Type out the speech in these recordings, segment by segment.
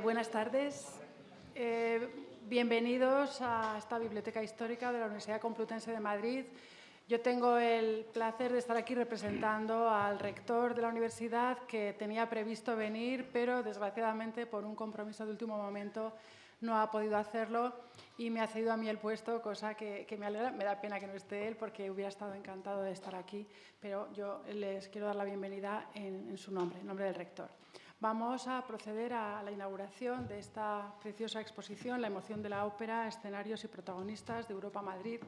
Buenas tardes. Bienvenidos a esta Biblioteca Histórica de la Universidad Complutense de Madrid. Yo tengo el placer de estar aquí representando al rector de la universidad, que tenía previsto venir, pero desgraciadamente por un compromiso de último momento no ha podido hacerlo y me ha cedido a mí el puesto, cosa que me alegra. Me da pena que no esté él porque hubiera estado encantado de estar aquí, pero yo les quiero dar la bienvenida en su nombre, en nombre del rector. Vamos a proceder a la inauguración de esta preciosa exposición, La emoción de la ópera, escenarios y protagonistas de Europa Madrid.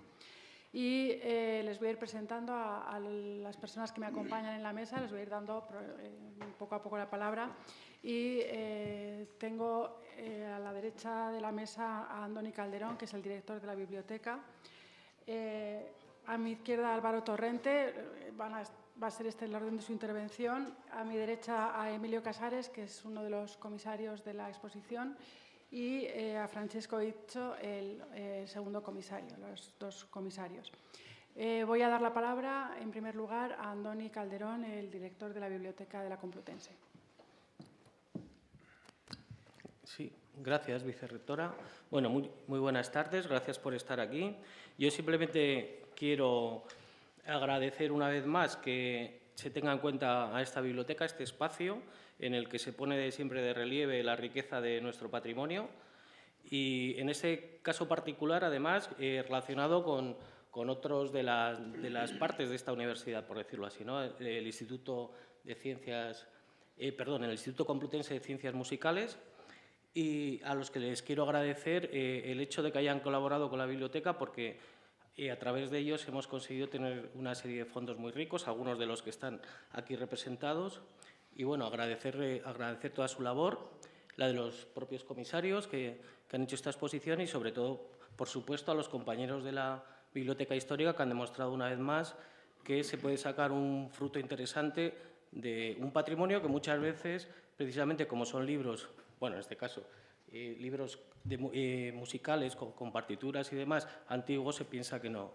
Y les voy a ir presentando a las personas que me acompañan en la mesa, les voy a ir dando poco a poco la palabra. Y tengo a la derecha de la mesa a Andoni Calderón, que es el director de la biblioteca. A mi izquierda, Álvaro Torrente, va a ser este el orden de su intervención. A mi derecha, a Emilio Casares, que es uno de los comisarios de la exposición, y a Francesco Iccio, el segundo comisario, los dos comisarios. Voy a dar la palabra, en primer lugar, a Andoni Calderón, el director de la Biblioteca de la Complutense. Sí, gracias, vicerrectora. Bueno, muy buenas tardes, gracias por estar aquí. Yo simplemente quiero agradecer una vez más que se tenga en cuenta a esta biblioteca, este espacio en el que se pone siempre de relieve la riqueza de nuestro patrimonio y en este caso particular, además, relacionado con otros de las partes de esta universidad, por decirlo así, ¿no? El Instituto de Ciencias, el Instituto Complutense de Ciencias Musicales, y a los que les quiero agradecer el hecho de que hayan colaborado con la biblioteca, porque a través de ellos hemos conseguido tener una serie de fondos muy ricos, algunos de los que están aquí representados. Y bueno, agradecer toda su labor, la de los propios comisarios que han hecho esta exposición y, sobre todo, por supuesto, a los compañeros de la Biblioteca Histórica, que han demostrado una vez más que se puede sacar un fruto interesante de un patrimonio que muchas veces, precisamente como son libros, bueno, en este caso, libros musicales con partituras y demás antiguos, se piensa que no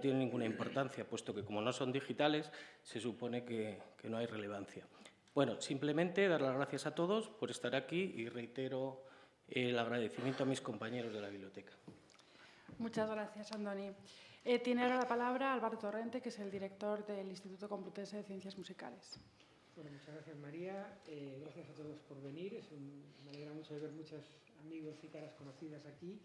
tienen ninguna importancia, puesto que como no son digitales, se supone que no hay relevancia. Bueno, simplemente dar las gracias a todos por estar aquí y reitero el agradecimiento a mis compañeros de la biblioteca. Muchas gracias, Andoni. Tiene ahora la palabra Álvaro Torrente, que es el director del Instituto Complutense de Ciencias Musicales. Bueno, muchas gracias, María. Gracias a todos por venir. Me alegra mucho de ver muchos amigos y caras conocidas aquí.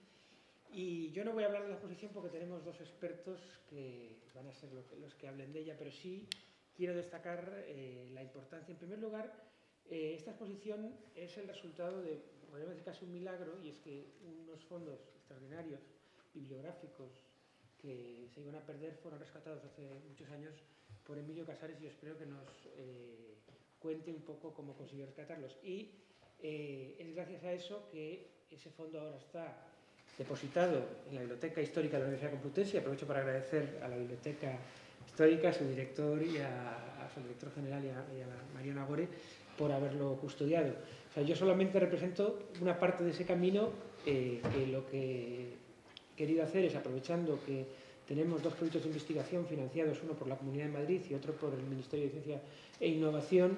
Y yo no voy a hablar de la exposición porque tenemos dos expertos que van a ser los que hablen de ella, pero sí quiero destacar la importancia. En primer lugar, esta exposición es el resultado de, podríamos decir, casi un milagro, y es que unos fondos extraordinarios bibliográficos que se iban a perder fueron rescatados hace muchos años por Emilio Casares, y yo espero que nos cuente un poco cómo consiguió rescatarlos. Y es gracias a eso que ese fondo ahora está depositado en la Biblioteca Histórica de la Universidad Complutense, y aprovecho para agradecer a la Biblioteca Histórica, a su director y a su director general y a Mariana Gore por haberlo custodiado. O sea, yo solamente represento una parte de ese camino, que lo que he querido hacer es, aprovechando que tenemos dos proyectos de investigación financiados, uno por la Comunidad de Madrid y otro por el Ministerio de Ciencia e Innovación,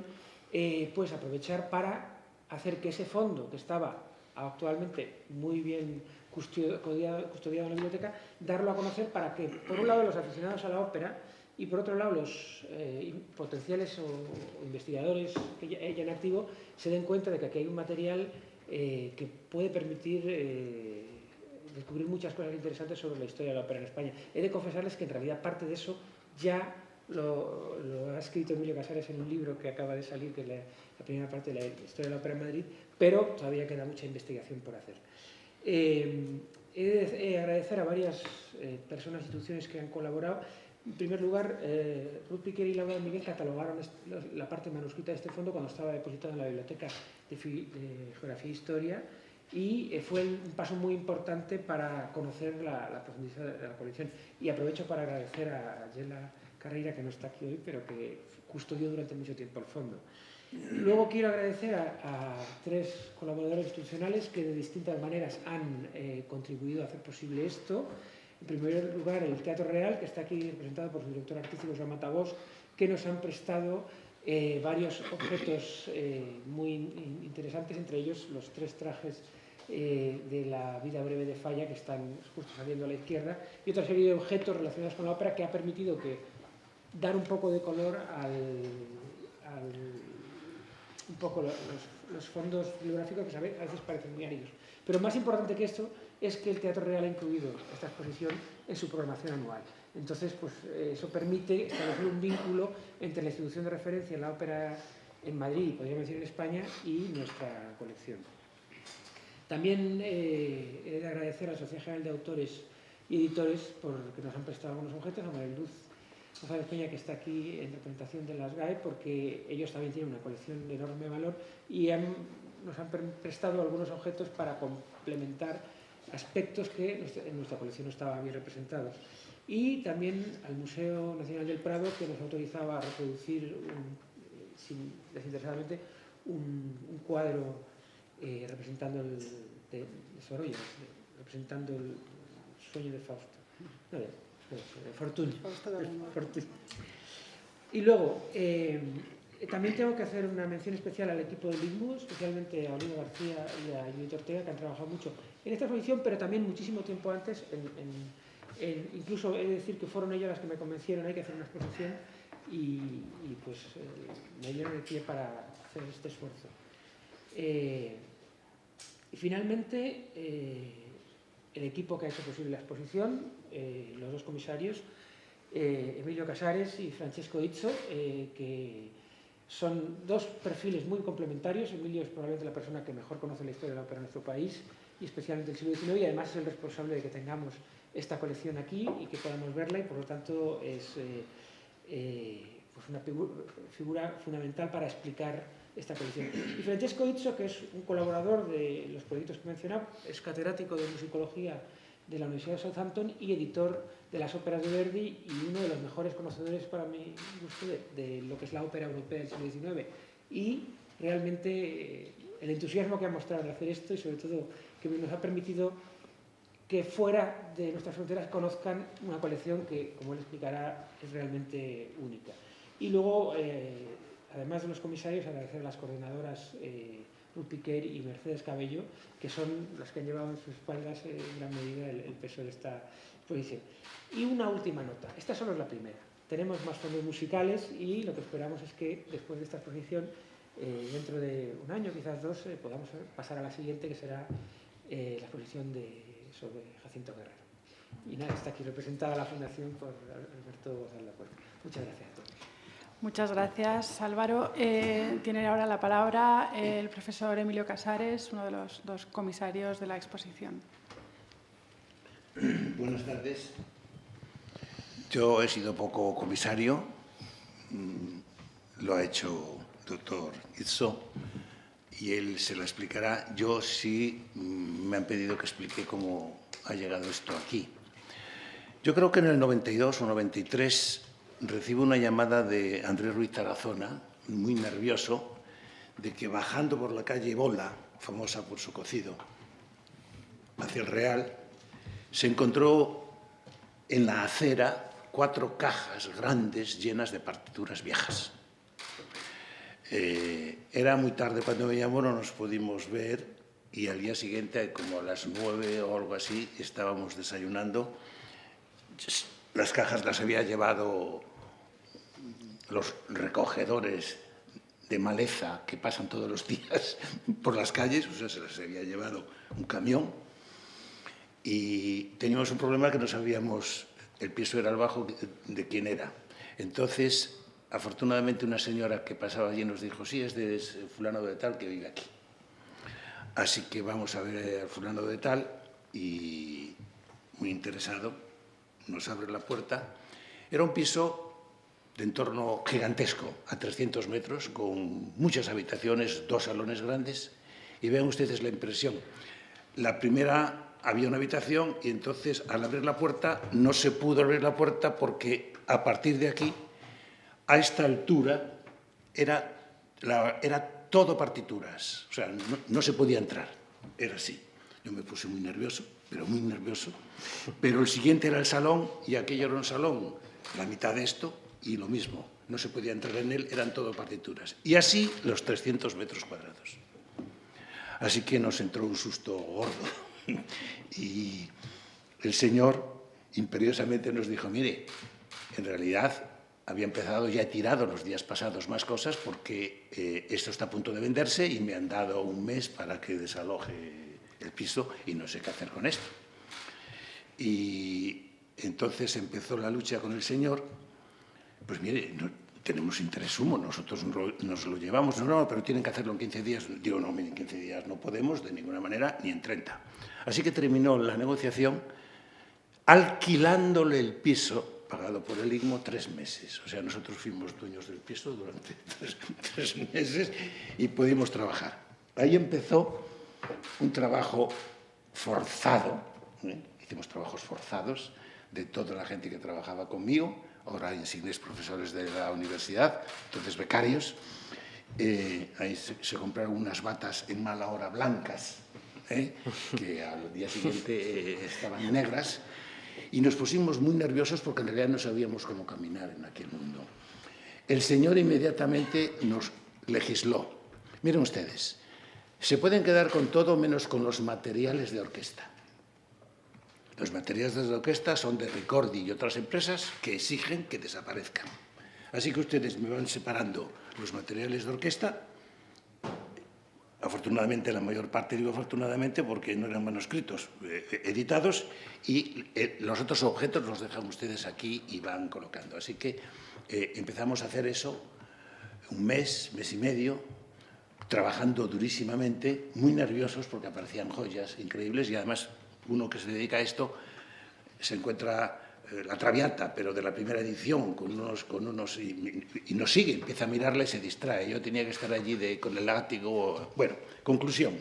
pues aprovechar para hacer que ese fondo, que estaba actualmente muy bien custodiado en la biblioteca, darlo a conocer para que, por un lado, los aficionados a la ópera y, por otro lado, los potenciales o investigadores que ya en activo se den cuenta de que aquí hay un material que puede permitir descubrir muchas cosas interesantes sobre la historia de la ópera en España. He de confesarles que en realidad parte de eso ya lo ha escrito Emilio Casares en un libro que acaba de salir, que es la primera parte de la historia de la ópera en Madrid, pero todavía queda mucha investigación por hacer. He de agradecer a varias personas e instituciones que han colaborado. En primer lugar, Ruth Piquer y Laura Miguel catalogaron la parte manuscrita de este fondo cuando estaba depositado en la Biblioteca de Geografía e Historia, y fue un paso muy importante para conocer la profundidad de la colección. Y aprovecho para agradecer a Yela Carreira, que no está aquí hoy, pero que custodió durante mucho tiempo el fondo. Luego quiero agradecer a tres colaboradores institucionales que de distintas maneras han contribuido a hacer posible esto. En primer lugar, el Teatro Real, que está aquí representado por su director artístico, Joan Matabós, que nos han prestado varios objetos muy interesantes, entre ellos los 3 trajes de la vida breve de Falla, que están justo saliendo a la izquierda, y otra serie de objetos relacionados con la ópera que ha permitido dar un poco de color un poco los fondos bibliográficos, que a veces parecen muy áridos. Pero más importante que esto es que el Teatro Real ha incluido esta exposición en su programación anual. Entonces, pues, eso permite establecer un vínculo entre la institución de referencia en la ópera en Madrid, podríamos decir en España, y nuestra colección. También he de agradecer a la Sociedad General de Autores y Editores porque nos han prestado algunos objetos, a María Luz González Peña, que está aquí en representación de las GAE, porque ellos también tienen una colección de enorme valor y nos han prestado algunos objetos para complementar aspectos que en nuestra colección no estaban bien representados. Y también al Museo Nacional del Prado, que nos autorizaba a reproducir, desinteresadamente, un cuadro representando de Sorolla, representando el sueño de Fausto. No, de Fortuny. Y luego, también tengo que hacer una mención especial al equipo del ITMU, especialmente a Olivia García y a Judith Ortega, que han trabajado mucho en esta exposición, pero también muchísimo tiempo antes. Incluso he de decir que fueron ellas las que me convencieron, hay que hacer una exposición, y pues me dieron el pie para hacer este esfuerzo. Y finalmente, el equipo que ha hecho posible la exposición, los 2 comisarios, Emilio Casares y Francesco Izzo, que son 2 perfiles muy complementarios. Emilio es probablemente la persona que mejor conoce la historia de la ópera en nuestro país, y especialmente el siglo XIX, y además es el responsable de que tengamos esta colección aquí y que podamos verla, y por lo tanto es pues una figura fundamental para explicar esta colección. Y Francesco Izzo, que es un colaborador de los proyectos que he mencionado, es catedrático de musicología de la Universidad de Southampton y editor de las óperas de Verdi, y uno de los mejores conocedores, para mi gusto, de lo que es la ópera europea del siglo XIX. Y realmente el entusiasmo que ha mostrado de hacer esto, y sobre todo que nos ha permitido que fuera de nuestras fronteras conozcan una colección que, como él explicará, es realmente única. Y luego, además de los comisarios, agradecer a las coordinadoras Ruth Piquer y Mercedes Cabello, que son las que han llevado en sus espaldas en gran medida el peso de esta exposición. Y una última nota, esta solo es la primera. Tenemos más fondos musicales y lo que esperamos es que después de esta exposición, dentro de un año, quizás 2, podamos pasar a la siguiente, que será la exposición sobre Jacinto Guerrero. Y nada, está aquí representada la Fundación por Alberto González Lapuerta. Muchas gracias a todos. Muchas gracias, Álvaro. Tiene ahora la palabra el profesor Emilio Casares, uno de los 2 comisarios de la exposición. Buenas tardes. Yo he sido poco comisario, lo ha hecho el doctor Izzo y él se lo explicará. Yo sí me han pedido que explique cómo ha llegado esto aquí. Yo creo que en el 92 o 93 recibo una llamada de Andrés Ruiz Tarazona, muy nervioso, de que bajando por la calle Bola, famosa por su cocido, hacia el Real, se encontró en la acera 4 cajas grandes llenas de partituras viejas. Era muy tarde cuando me llamó, no nos pudimos ver, y al día siguiente, como a las 9 o algo así, estábamos desayunando. Las cajas las había llevado los recogedores de maleza que pasan todos los días por las calles, o sea, se las había llevado un camión, y teníamos un problema que no sabíamos, el piso era el bajo, de quién era. Entonces, afortunadamente, una señora que pasaba allí nos dijo: sí, es de fulano de tal que vive aquí. Así que vamos a ver al fulano de tal, y muy interesado nos abre la puerta. Era un piso de entorno gigantesco, a 300 metros, con muchas habitaciones, 2 salones grandes, y vean ustedes la impresión. La primera, había una habitación, y entonces al abrir la puerta no se pudo abrir la puerta porque a partir de aquí, a esta altura, era todo partituras, o sea, no se podía entrar, era así. Yo me puse muy nervioso, pero el siguiente era el salón, y aquello era un salón, la mitad de esto, y lo mismo, no se podía entrar en él, eran todo partituras. Y así los 300 metros cuadrados. Así que nos entró un susto gordo. Y el señor imperiosamente nos dijo, mire, en realidad había empezado, ya he tirado los días pasados más cosas porque esto está a punto de venderse y me han dado un mes para que desaloje el piso y no sé qué hacer con esto. Y entonces empezó la lucha con el señor. Pues mire, no, tenemos interés sumo, nosotros nos lo llevamos. No, pero tienen que hacerlo en 15 días. Digo, no, mire, en 15 días no podemos de ninguna manera, ni en 30. Así que terminó la negociación alquilándole el piso, pagado por el IGMO, 3 meses. O sea, nosotros fuimos dueños del piso durante 3 meses y pudimos trabajar. Ahí empezó un trabajo forzado, hicimos trabajos forzados de toda la gente que trabajaba conmigo, ahora insignes profesores de la universidad, entonces becarios. Ahí se compraron unas batas en mala hora blancas, que al día siguiente estaban negras, y nos pusimos muy nerviosos porque en realidad no sabíamos cómo caminar en aquel mundo. El señor inmediatamente nos legisló. Miren ustedes, se pueden quedar con todo menos con los materiales de orquesta. Los materiales de orquesta son de Ricordi y otras empresas que exigen que desaparezcan. Así que ustedes me van separando los materiales de orquesta. Afortunadamente, la mayor parte, digo afortunadamente, porque no eran manuscritos editados, y los otros objetos los dejan ustedes aquí y van colocando. Así que empezamos a hacer eso un mes, mes y medio, trabajando durísimamente, muy nerviosos porque aparecían joyas increíbles y además uno que se dedica a esto se encuentra la Traviata, pero de la primera edición, con unos y nos sigue, empieza a mirarla y se distrae. Yo tenía que estar allí con el látigo. Bueno, conclusión.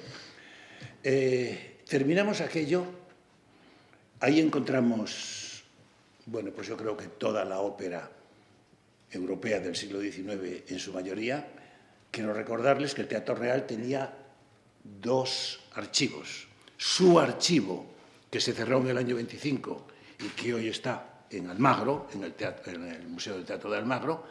Terminamos aquello, ahí encontramos, bueno, pues yo creo que toda la ópera europea del siglo XIX en su mayoría. Quiero recordarles que el Teatro Real tenía 2 archivos. Su archivo, que se cerró en el año 25 y que hoy está en Almagro, en el Museo del Teatro de Almagro,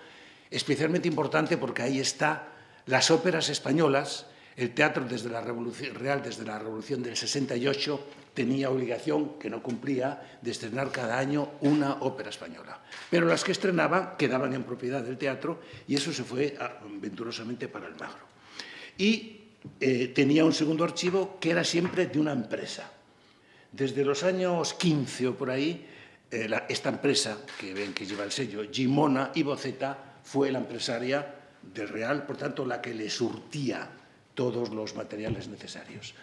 especialmente importante porque ahí están las óperas españolas. El teatro desde la Revolución Real, desde la Revolución del 68, tenía obligación, que no cumplía, de estrenar cada año una ópera española. Pero las que estrenaba quedaban en propiedad del teatro y eso se fue venturosamente para Almagro. Y tenía un segundo archivo que era siempre de una empresa. Desde los años 15 o por ahí, esta empresa, que ven que lleva el sello, Gimona y Boceta, fue la empresaria del Real, por tanto, la que le surtía todos los materiales necesarios.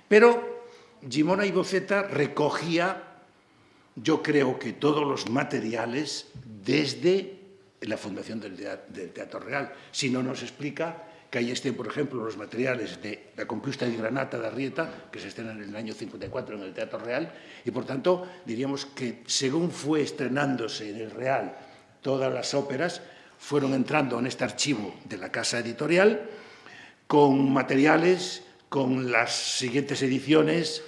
Pero Gimona y Boceta recogía, yo creo que todos los materiales desde la fundación del Teatro Real. Si no nos explica que ahí estén, por ejemplo, los materiales de La Conquista di Granata de Arrieta, que se estrenan en el año 54 en el Teatro Real, y por tanto diríamos que según fue estrenándose en el Real todas las óperas, fueron entrando en este archivo de la casa editorial con materiales, con las siguientes ediciones,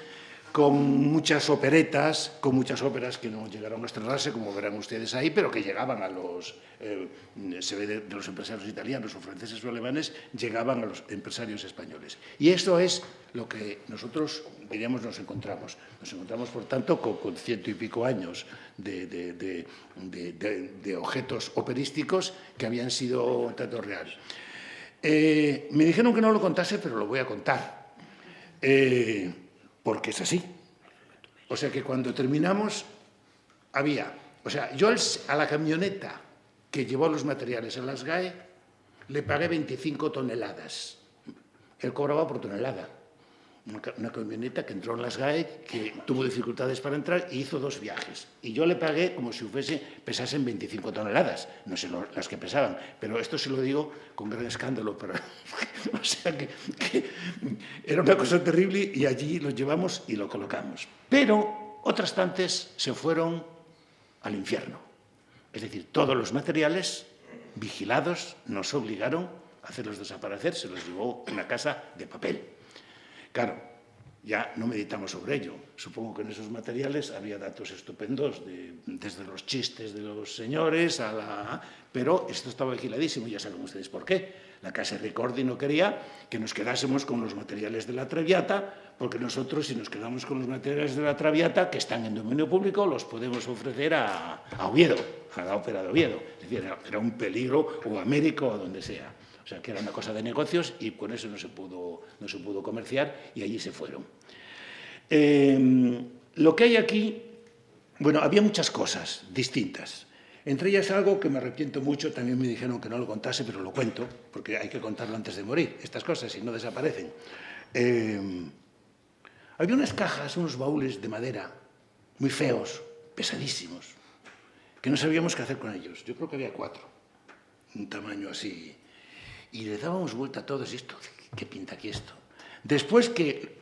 con muchas operetas, con muchas óperas que no llegaron a estrenarse, como verán ustedes ahí, pero que llegaban a los, se ve de los empresarios italianos o franceses o alemanes, llegaban a los empresarios españoles. Y esto es lo que nosotros, diríamos, nos encontramos. Nos encontramos, por tanto, con 100 y pico años de objetos operísticos que habían sido Teatro Real. Me dijeron que no lo contase, pero lo voy a contar. Porque es así. O sea que cuando terminamos había... O sea, yo a la camioneta que llevó los materiales a las GAE le pagué 25 toneladas. Él cobraba por tonelada. Una camioneta que entró en las GAE, que tuvo dificultades para entrar y hizo 2 viajes. Y yo le pagué como si pesasen 25 toneladas. No sé las que pesaban, pero esto se lo digo con gran escándalo. Pero, o sea que era una cosa terrible y allí lo llevamos y lo colocamos. Pero otras tantas se fueron al infierno. Es decir, todos los materiales vigilados nos obligaron a hacerlos desaparecer, se los llevó una casa de papel. Claro, ya no meditamos sobre ello. Supongo que en esos materiales había datos estupendos, desde los chistes de los señores pero esto estaba vigiladísimo, ya saben ustedes por qué. La Casa Ricordi no quería que nos quedásemos con los materiales de la Traviata, porque nosotros, si nos quedamos con los materiales de la Traviata, que están en dominio público, los podemos ofrecer a Oviedo, a la ópera de Oviedo. Es decir, era un peligro, o a América o a donde sea. O sea, que era una cosa de negocios y con eso no se pudo comerciar y allí se fueron. Lo que hay aquí, bueno, había muchas cosas distintas. Entre ellas algo que me arrepiento mucho, también me dijeron que no lo contase, pero lo cuento, porque hay que contarlo antes de morir, estas cosas, si no desaparecen. Había unas cajas, unos baúles de madera, muy feos, pesadísimos, que no sabíamos qué hacer con ellos. Yo creo que había 4, un tamaño así. Y le dábamos vuelta a todos, y esto, ¿qué pinta aquí esto? Después que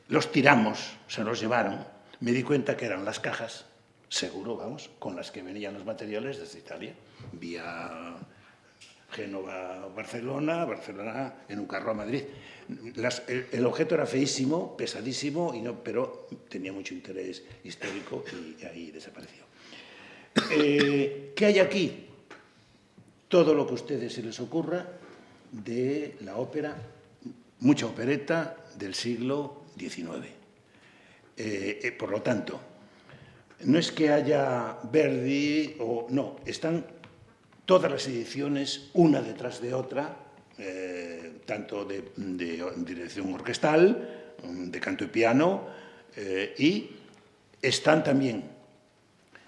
los tiramos, se los llevaron, me di cuenta que eran las cajas, seguro, vamos, con las que venían los materiales desde Italia, vía Génova, Barcelona, en un carro a Madrid. El objeto era feísimo, pesadísimo, pero tenía mucho interés histórico y ahí desapareció. ¿Qué hay aquí? Todo lo que a ustedes se les ocurra de la ópera, mucha opereta del siglo XIX. Por lo tanto, no es que haya Verdi o no, están todas las ediciones una detrás de otra, tanto de dirección orquestal, de canto y piano, y están también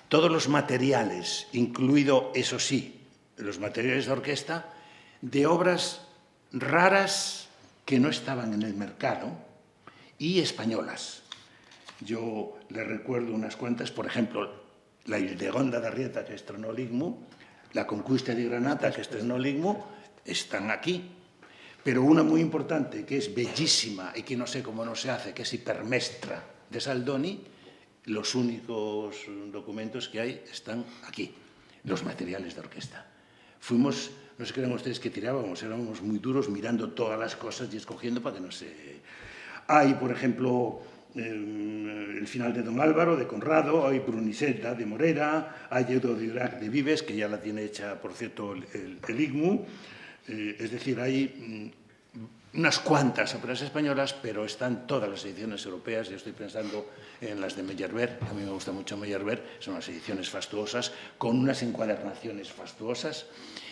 todos los materiales, incluido, eso sí, los materiales de orquesta, de obras raras que no estaban en el mercado y españolas. Yo les recuerdo unas cuantas, por ejemplo, la Ildegonda d'Arrieta, que estrenó Ligmu, la Conquista de Granata, que estrenó Ligmu, están aquí. Pero una muy importante, que es bellísima y que no sé cómo no se hace, que es Hipermestra de Saldoni, los únicos documentos que hay están aquí, los materiales de orquesta. Fuimos, no sé qué eran ustedes que tirábamos, éramos muy duros mirando todas las cosas y escogiendo para que no se... Hay, por ejemplo, el final de Don Álvaro, de Conrado, hay Bruniseta, de Morera, hay Edo de Irac, de Vives, que ya la tiene hecha, por cierto, el IGMU. Es decir, hay unas cuantas óperas españolas, pero están todas las ediciones europeas. Yo estoy pensando en las de Meyerbeer, a mí me gusta mucho Meyerbeer, son las ediciones fastuosas, con unas encuadernaciones fastuosas.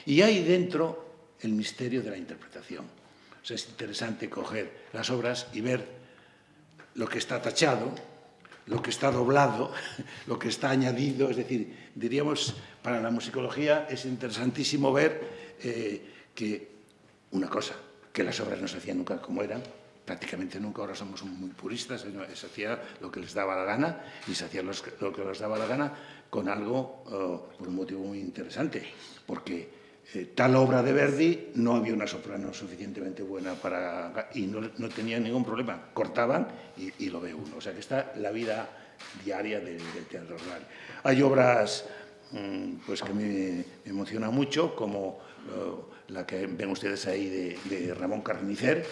Y hay dentro el misterio de la interpretación. O sea, es interesante coger las obras y ver lo que está tachado, lo que está doblado, lo que está añadido. Es decir, diríamos, para la musicología es interesantísimo ver que una cosa, que las obras no se hacían nunca como eran, prácticamente nunca, ahora somos muy puristas, se hacía lo que les daba la gana y se hacía lo que les daba la gana con algo, por un motivo muy interesante, porque tal obra de Verdi no había una soprano suficientemente buena y no tenía ningún problema, cortaban y lo ve uno. O sea que está la vida diaria del teatro real. Hay obras pues que me emociona mucho, como la que ven ustedes ahí de Ramón Carnicer,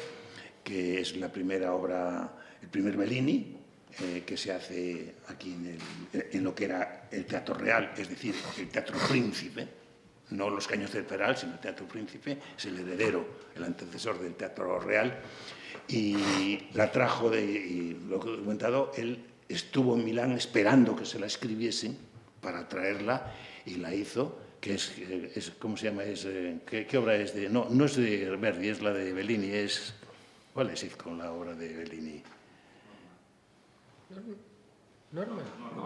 que es la primera obra, el primer Bellini, que se hace aquí en lo que era el Teatro Real, es decir, el Teatro Príncipe, no los Caños del Peral, sino el Teatro Príncipe, es el heredero, el antecesor del Teatro Real, y la trajo, y lo que he comentado, él estuvo en Milán esperando que se la escribiesen para traerla, y la hizo, que es ¿cómo se llama? ¿Qué obra es de...? No es de Verdi, es la de Bellini, es... ¿Cuál es con la obra de Bellini?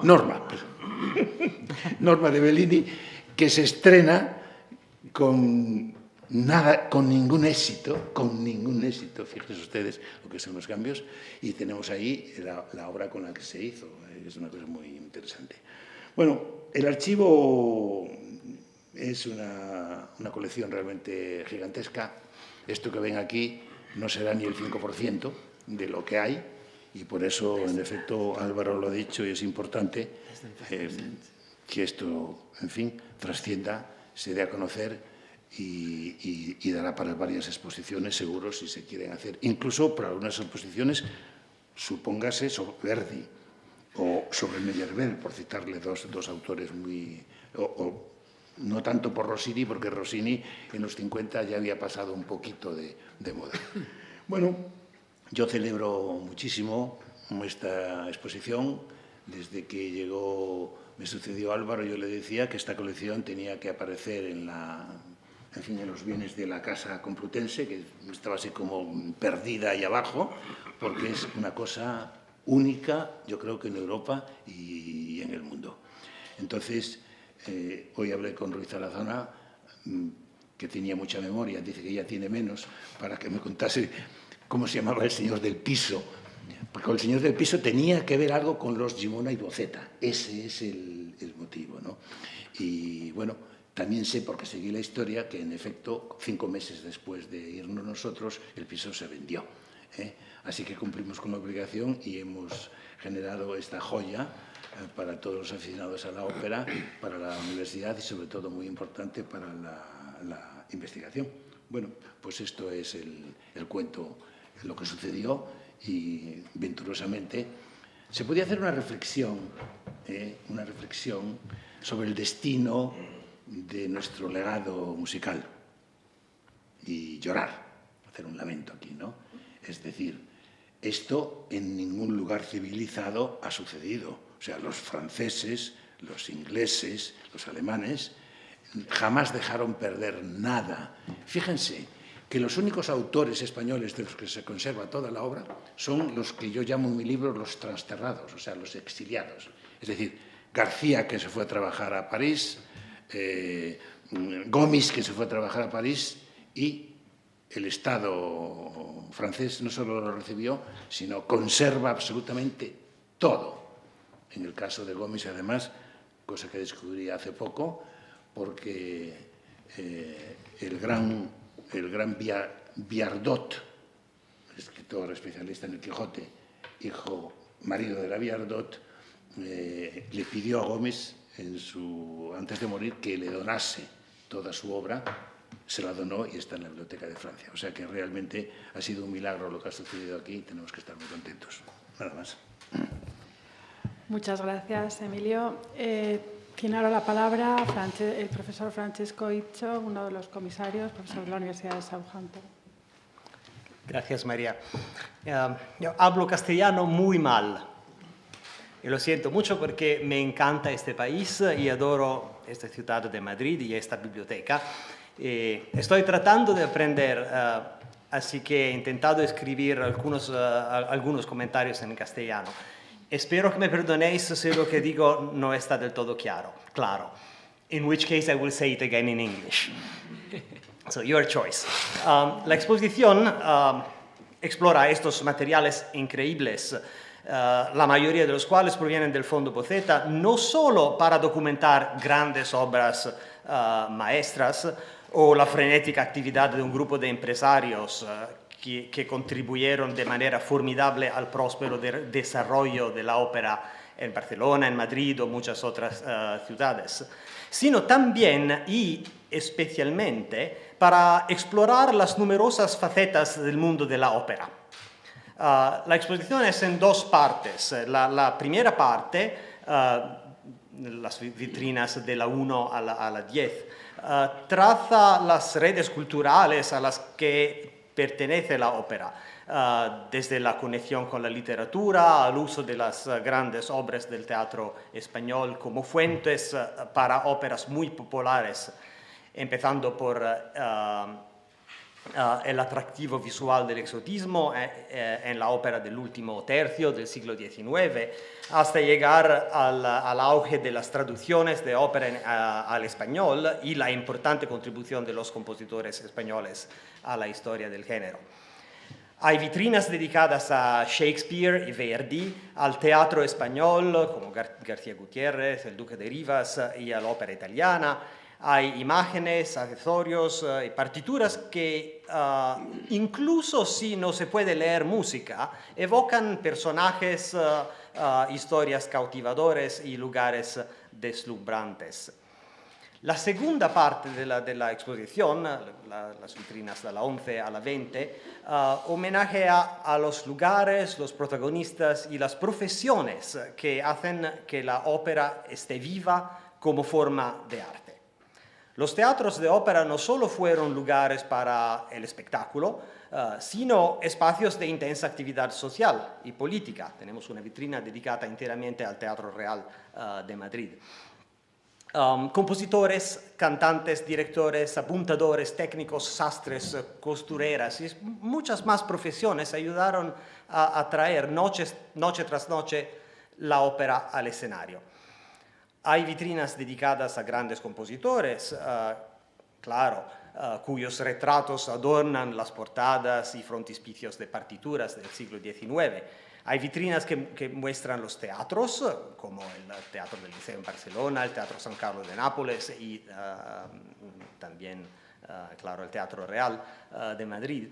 Norma. Norma de Bellini, que se estrena con ningún éxito, fíjense ustedes lo que son los cambios, y tenemos ahí la obra con la que se hizo, es una cosa muy interesante. Bueno, el archivo es una colección realmente gigantesca. Esto que ven aquí no será ni el 5% de lo que hay, y por eso, en efecto, Álvaro lo ha dicho y es importante que esto, en fin, trascienda, se dé a conocer y dará para varias exposiciones, seguro, si se quieren hacer. Incluso para algunas exposiciones supóngase sobre Verdi o sobre Meyerbeer, por citarle dos autores muy... no tanto por Rossini, porque Rossini en los 50 ya había pasado un poquito de moda. Bueno, yo celebro muchísimo esta exposición. Desde que llegó, me sucedió Álvaro, yo le decía que esta colección tenía que aparecer en los bienes de la Casa Complutense, que estaba así como perdida ahí abajo, porque es una cosa única, yo creo que en Europa y en el mundo. Entonces, hoy hablé con Ruiz Tarazona, que tenía mucha memoria, dice que ya tiene menos, para que me contase cómo se llamaba el señor del piso, porque con el señor del piso tenía que ver algo con los Gimona y Doseta, ese es el motivo, ¿no? Y bueno, también sé, porque seguí la historia, que en efecto 5 meses después de irnos nosotros, el piso se vendió, ¿eh? Así que cumplimos con la obligación y hemos generado esta joya para todos los aficionados a la ópera, para la universidad y sobre todo, muy importante, para la investigación. Bueno, pues esto es el cuento, lo que sucedió, y venturosamente se podía hacer una reflexión sobre el destino de nuestro legado musical y llorar, hacer un lamento aquí, ¿no? Es decir, esto en ningún lugar civilizado ha sucedido. O sea, los franceses, los ingleses, los alemanes jamás dejaron perder nada. Fíjense que los únicos autores españoles de los que se conserva toda la obra son los que yo llamo en mi libro los transterrados, o sea, los exiliados. Es decir, García, que se fue a trabajar a París, Gomis, que se fue a trabajar a París, y el Estado francés no solo lo recibió, sino conserva absolutamente todo. En el caso de Gomis, además, cosa que descubrí hace poco, porque el gran Viardot, escritor especialista en el Quijote, marido de la Viardot, le pidió a Gómez antes de morir que le donase toda su obra, se la donó y está en la Biblioteca de Francia. O sea que realmente ha sido un milagro lo que ha sucedido aquí y tenemos que estar muy contentos. Nada más. Muchas gracias, Emilio. Tiene ahora la palabra el profesor Francesco Iccio, uno de los comisarios, profesor de la Universidad de Southampton. Gracias, María. Yo hablo castellano muy mal. Y lo siento mucho porque me encanta este país y adoro esta ciudad de Madrid y esta biblioteca. Estoy tratando de aprender, así que he intentado escribir algunos comentarios en castellano. Espero que me perdonéis si lo que digo no está del todo claro. In which case I will say it again in English. So, your choice. La exposición explora estos materiales increíbles, la mayoría de los cuales provienen del Fondo Bozeta, no solo para documentar grandes obras maestras o la frenética actividad de un grupo de empresarios que contribuyeron de manera formidable al próspero desarrollo de la ópera en Barcelona, en Madrid o muchas otras ciudades, sino también y especialmente para explorar las numerosas facetas del mundo de la ópera. La exposición es en 2 partes. La primera parte, las vitrinas de la 1 a la 10, traza las redes culturales a las que pertenece la ópera, desde la conexión con la literatura al uso de las grandes obras del teatro español como fuentes para óperas muy populares, empezando por el atractivo visual del exotismo en la ópera del último tercio del siglo XIX, hasta llegar al auge de las traducciones de ópera al español y la importante contribución de los compositores españoles a la historia del género. Hay vitrinas dedicadas a Shakespeare y Verdi, al teatro español como García Gutiérrez, el Duque de Rivas y a la ópera italiana. Hay imágenes, accesorios y partituras que, incluso si no se puede leer música, evocan personajes, historias cautivadores y lugares deslumbrantes. La segunda parte de la exposición, las vitrinas de la 11 a la 20, homenajea a los lugares, los protagonistas y las profesiones que hacen que la ópera esté viva como forma de arte. Los teatros de ópera no solo fueron lugares para el espectáculo, sino espacios de intensa actividad social y política. Tenemos una vitrina dedicada enteramente al Teatro Real de Madrid. Compositores, cantantes, directores, apuntadores, técnicos, sastres, costureras y muchas más profesiones ayudaron a traer noche tras noche la ópera al escenario. Hay vitrinas dedicadas a grandes compositores, cuyos retratos adornan las portadas y frontispicios de partituras del siglo XIX. Hay vitrinas que muestran los teatros, como el Teatro del Liceo en Barcelona, el Teatro San Carlos de Nápoles y también, claro, el Teatro Real de Madrid.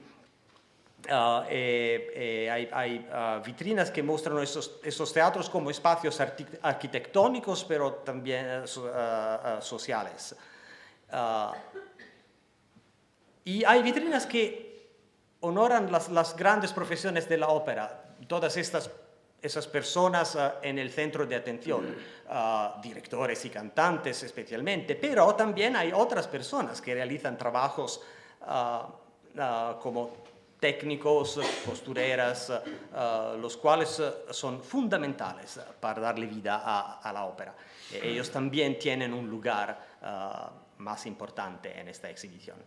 Hay vitrinas que muestran esos teatros como espacios arquitectónicos, pero también sociales. Y hay vitrinas que honoran las grandes profesiones de la ópera, todas esas personas en el centro de atención, directores y cantantes especialmente, pero también hay otras personas que realizan trabajos como técnicos, costureras, los cuales son fundamentales para darle vida a la ópera. Ellos también tienen un lugar más importante en esta exhibición.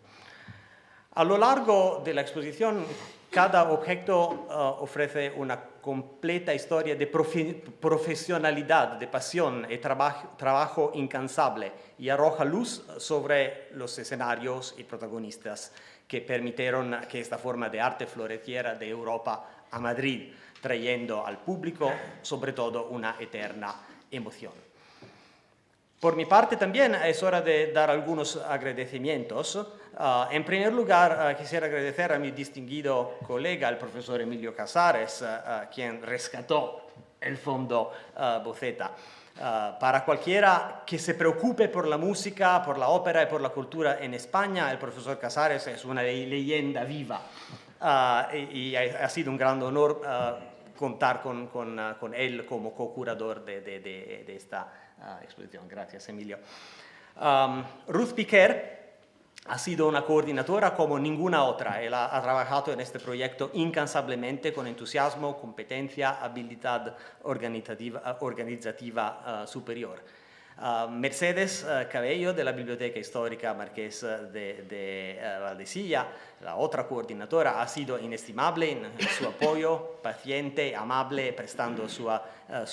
A lo largo de la exposición, cada objeto ofrece una completa historia de profesionalidad, de pasión y trabajo incansable y arroja luz sobre los escenarios y protagonistas que permitieron que esta forma de arte floreciera de Europa a Madrid, trayendo al público sobre todo una eterna emoción. Por mi parte también es hora de dar algunos agradecimientos. En primer lugar, quisiera agradecer a mi distinguido colega, el profesor Emilio Casares, quien rescató el fondo Boceta. Para cualquiera que se preocupe por la música, por la ópera y por la cultura en España, el profesor Casares es una leyenda viva. Y ha sido un gran honor contar con él como co-curador de esta exposición. Gracias, Emilio. Ruth Piquer ha sido una coordinadora como ninguna otra. Ella ha trabajado en este proyecto incansablemente con entusiasmo, competencia, habilidad organizativa superior. Mercedes Cabello, de la Biblioteca Histórica Marqués de Valdesilla, la otra coordinadora, ha sido inestimable en su apoyo, paciente, amable, prestando su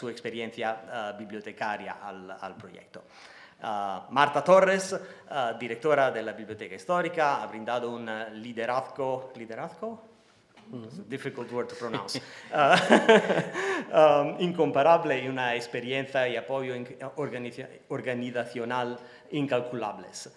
experiencia bibliotecaria al proyecto. Marta Torres, directora de la Biblioteca Histórica, ha brindado un liderazgo difficult word to pronounce, incomparable y una experiencia y apoyo organizacional incalculables.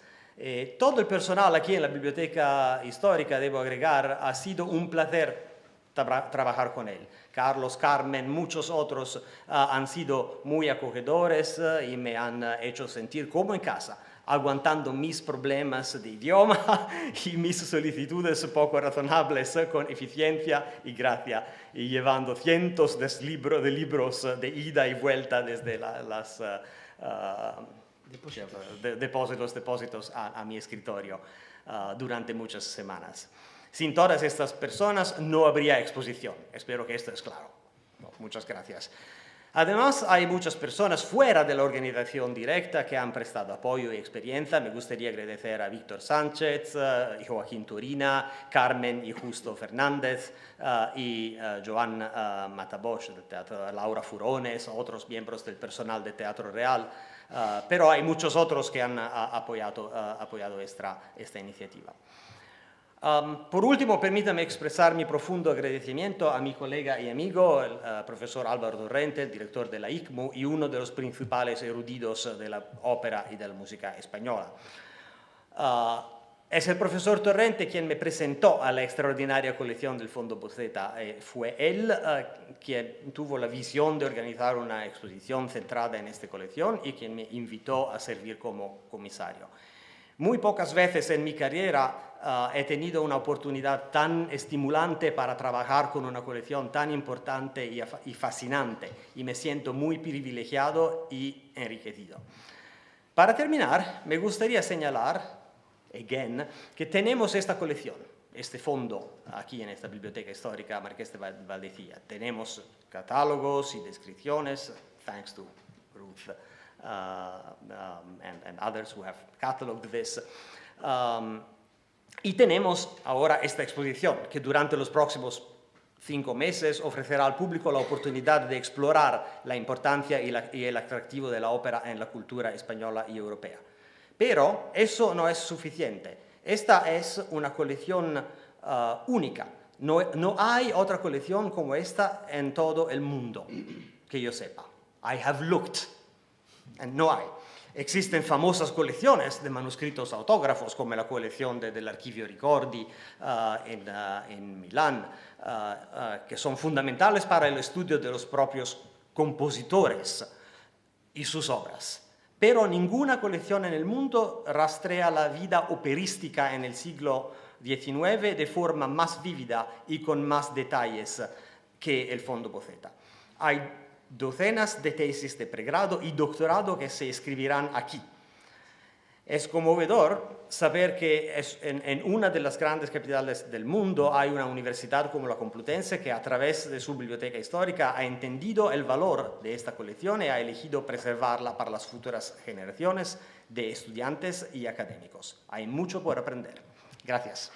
Todo el personal aquí en la Biblioteca Histórica, debo agregar, ha sido un placer trabajar con él. Carlos, Carmen, muchos otros han sido muy acogedores y me han hecho sentir como en casa, aguantando mis problemas de idioma y mis solicitudes poco razonables con eficiencia y gracia, y llevando cientos de libros de ida y vuelta desde las depósitos a mi escritorio durante muchas semanas. Sin todas estas personas no habría exposición. Espero que esto es claro. Muchas gracias. Además, hay muchas personas fuera de la organización directa que han prestado apoyo y experiencia. Me gustaría agradecer a Víctor Sánchez, Joaquín Turina, Carmen y Justo Fernández y Joan Matabosch del teatro, Laura Furones, otros miembros del personal de Teatro Real. Pero hay muchos otros que han apoyado esta iniciativa. Por último, permítame expresar mi profundo agradecimiento a mi colega y amigo, el profesor Álvaro Torrente, el director de la ICMU y uno de los principales eruditos de la ópera y de la música española. Es el profesor Torrente quien me presentó a la extraordinaria colección del Fondo Bozetta. Fue él quien tuvo la visión de organizar una exposición centrada en esta colección y quien me invitó a servir como comisario. Muy pocas veces en mi carrera he tenido una oportunidad tan estimulante para trabajar con una colección tan importante y fascinante, y me siento muy privilegiado y enriquecido. Para terminar, me gustaría señalar que tenemos esta colección, este fondo aquí en esta Biblioteca Histórica Marqués de Valdecilla. Tenemos catálogos y descripciones, thanks to Ruth and others who have cataloged this. Y tenemos ahora esta exposición que durante los próximos 5 meses ofrecerá al público la oportunidad de explorar la importancia y el atractivo de la ópera en la cultura española y europea. Pero eso no es suficiente. Esta es una colección única. No hay otra colección como esta en todo el mundo, que yo sepa. I have looked, and no hay. Existen famosas colecciones de manuscritos autógrafos, como la colección del Archivio Ricordi en Milán, que son fundamentales para el estudio de los propios compositores y sus obras. Pero ninguna colección en el mundo rastrea la vida operística en el siglo XIX de forma más vívida y con más detalles que el Fondo Bozetta. Hay docenas de tesis de pregrado y doctorado que se escribirán aquí. Es conmovedor saber que en una de las grandes capitales del mundo hay una universidad como la Complutense que a través de su biblioteca histórica ha entendido el valor de esta colección y ha elegido preservarla para las futuras generaciones de estudiantes y académicos. Hay mucho por aprender. Gracias.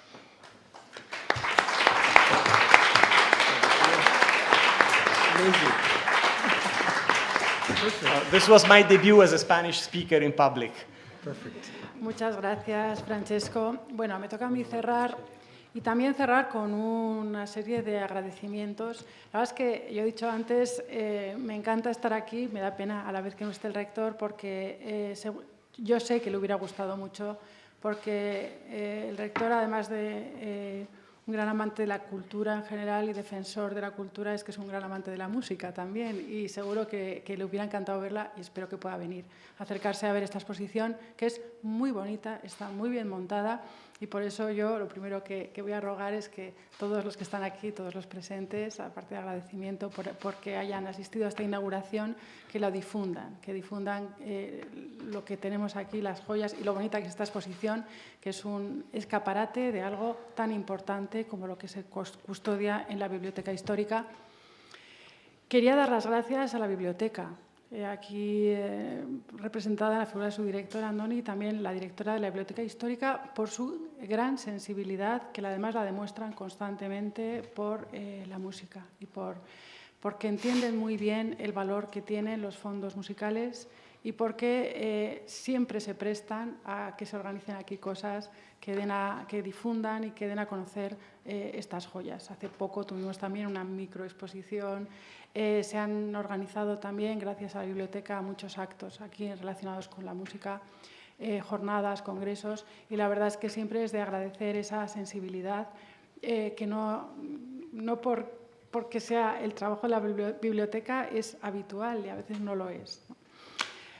This was my debut as a Spanish speaker in public. Perfect. Muchas gracias, Francesco. Bueno, me toca a mí cerrar y también cerrar con una serie de agradecimientos. La verdad es que yo he dicho antes, me encanta estar aquí, me da pena a la vez que no esté el rector, porque yo sé que le hubiera gustado mucho, porque el rector, además de un gran amante de la cultura en general y defensor de la cultura, es que es un gran amante de la música también, y seguro que le hubiera encantado verla, y espero que pueda venir a acercarse a ver esta exposición, que es muy bonita, está muy bien montada, y por eso yo lo primero que voy a rogar es que todos los que están aquí, todos los presentes, aparte de agradecimiento porque hayan asistido a esta inauguración, que lo difundan, que difundan lo que tenemos aquí, las joyas, y lo bonita que es esta exposición, que es un escaparate de algo tan importante como lo que se custodia en la Biblioteca Histórica. Quería dar las gracias a la biblioteca, aquí representada en la figura de su directora, Andoni, y también la directora de la Biblioteca Histórica, por su gran sensibilidad, que además la demuestran constantemente por la música y porque entienden muy bien el valor que tienen los fondos musicales y porque siempre se prestan a que se organicen aquí cosas que difundan y que den a conocer estas joyas. Hace poco tuvimos también una microexposición. Se han organizado también, gracias a la biblioteca, muchos actos aquí relacionados con la música, jornadas, congresos, y la verdad es que siempre es de agradecer esa sensibilidad, que no porque sea el trabajo de la biblioteca es habitual y a veces no lo es, ¿no?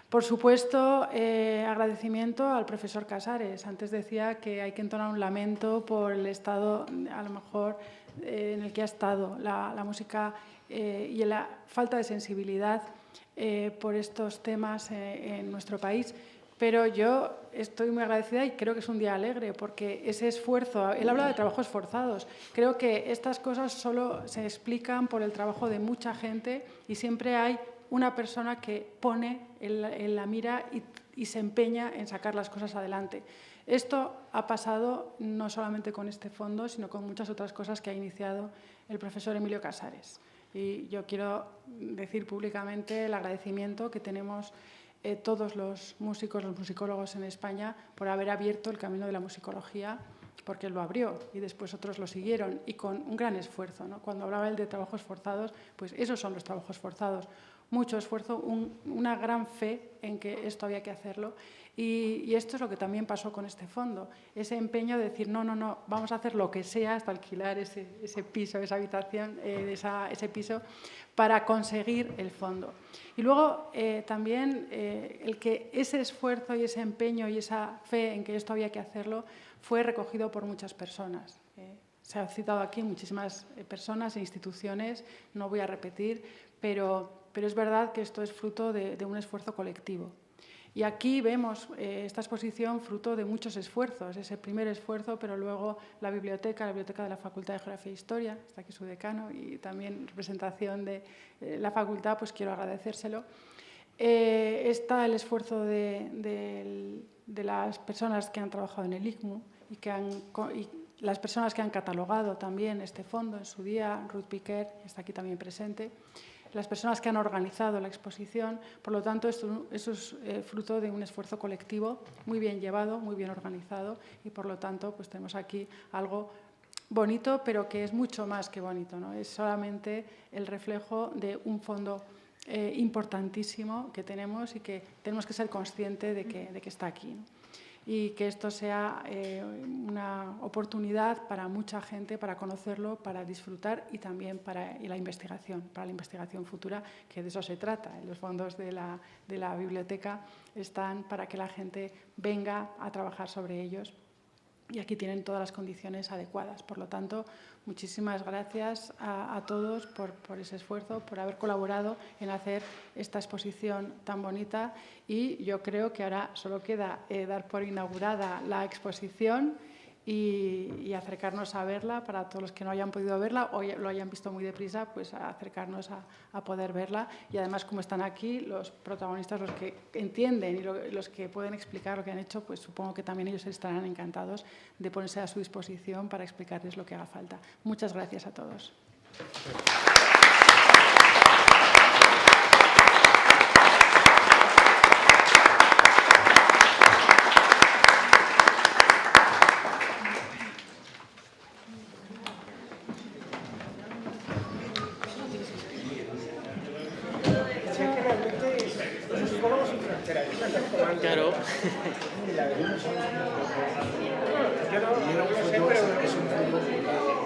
Por supuesto, agradecimiento al profesor Casares. Antes decía que hay que entonar un lamento por el estado, a lo mejor, en el que ha estado la música y la falta de sensibilidad por estos temas en nuestro país. Pero yo estoy muy agradecida y creo que es un día alegre porque ese esfuerzo, él habla de trabajos forzados, creo que estas cosas solo se explican por el trabajo de mucha gente y siempre hay una persona que pone en la mira y se empeña en sacar las cosas adelante. Esto ha pasado no solamente con este fondo, sino con muchas otras cosas que ha iniciado el profesor Emilio Casares. Y yo quiero decir públicamente el agradecimiento que tenemos todos los músicos, los musicólogos en España, por haber abierto el camino de la musicología, porque él lo abrió y después otros lo siguieron y con un gran esfuerzo, ¿no? Cuando hablaba él de trabajos forzados, pues esos son los trabajos forzados. mucho esfuerzo, una gran fe en que esto había que hacerlo. Y esto es lo que también pasó con este fondo, ese empeño de decir, no, vamos a hacer lo que sea hasta alquilar ese piso, esa habitación, ese piso, para conseguir el fondo. Y luego también el que ese esfuerzo y ese empeño y esa fe en que esto había que hacerlo fue recogido por muchas personas. Se han citado aquí muchísimas personas e instituciones, no voy a repetir, pero es verdad que esto es fruto de un esfuerzo colectivo. Y aquí vemos esta exposición fruto de muchos esfuerzos, ese primer esfuerzo, pero luego la biblioteca de la Facultad de Geografía e Historia, está aquí su decano y también representación de la facultad, pues quiero agradecérselo. Está el esfuerzo de las personas que han trabajado en el ICMU y las personas que han catalogado también este fondo en su día, Ruth Piquer, está aquí también presente, las personas que han organizado la exposición. Por lo tanto, eso es fruto de un esfuerzo colectivo muy bien llevado, muy bien organizado, y por lo tanto pues tenemos aquí algo bonito, pero que es mucho más que bonito, ¿no? Es solamente el reflejo de un fondo importantísimo que tenemos y que tenemos que ser conscientes de que está aquí, ¿no? Y que esto sea una oportunidad para mucha gente para conocerlo, para disfrutar y también para la investigación futura, que de eso se trata. Los fondos de la biblioteca están para que la gente venga a trabajar sobre ellos y aquí tienen todas las condiciones adecuadas. Por lo tanto, muchísimas gracias a todos por ese esfuerzo, por haber colaborado en hacer esta exposición tan bonita, y yo creo que ahora solo queda dar por inaugurada la exposición y acercarnos a verla. Para todos los que no hayan podido verla o lo hayan visto muy deprisa, pues acercarnos a poder verla. Y además, como están aquí los protagonistas, los que entienden y los que pueden explicar lo que han hecho, pues supongo que también ellos estarán encantados de ponerse a su disposición para explicarles lo que haga falta. Muchas gracias a todos. Claro. Yo no voy a hacer, pero es un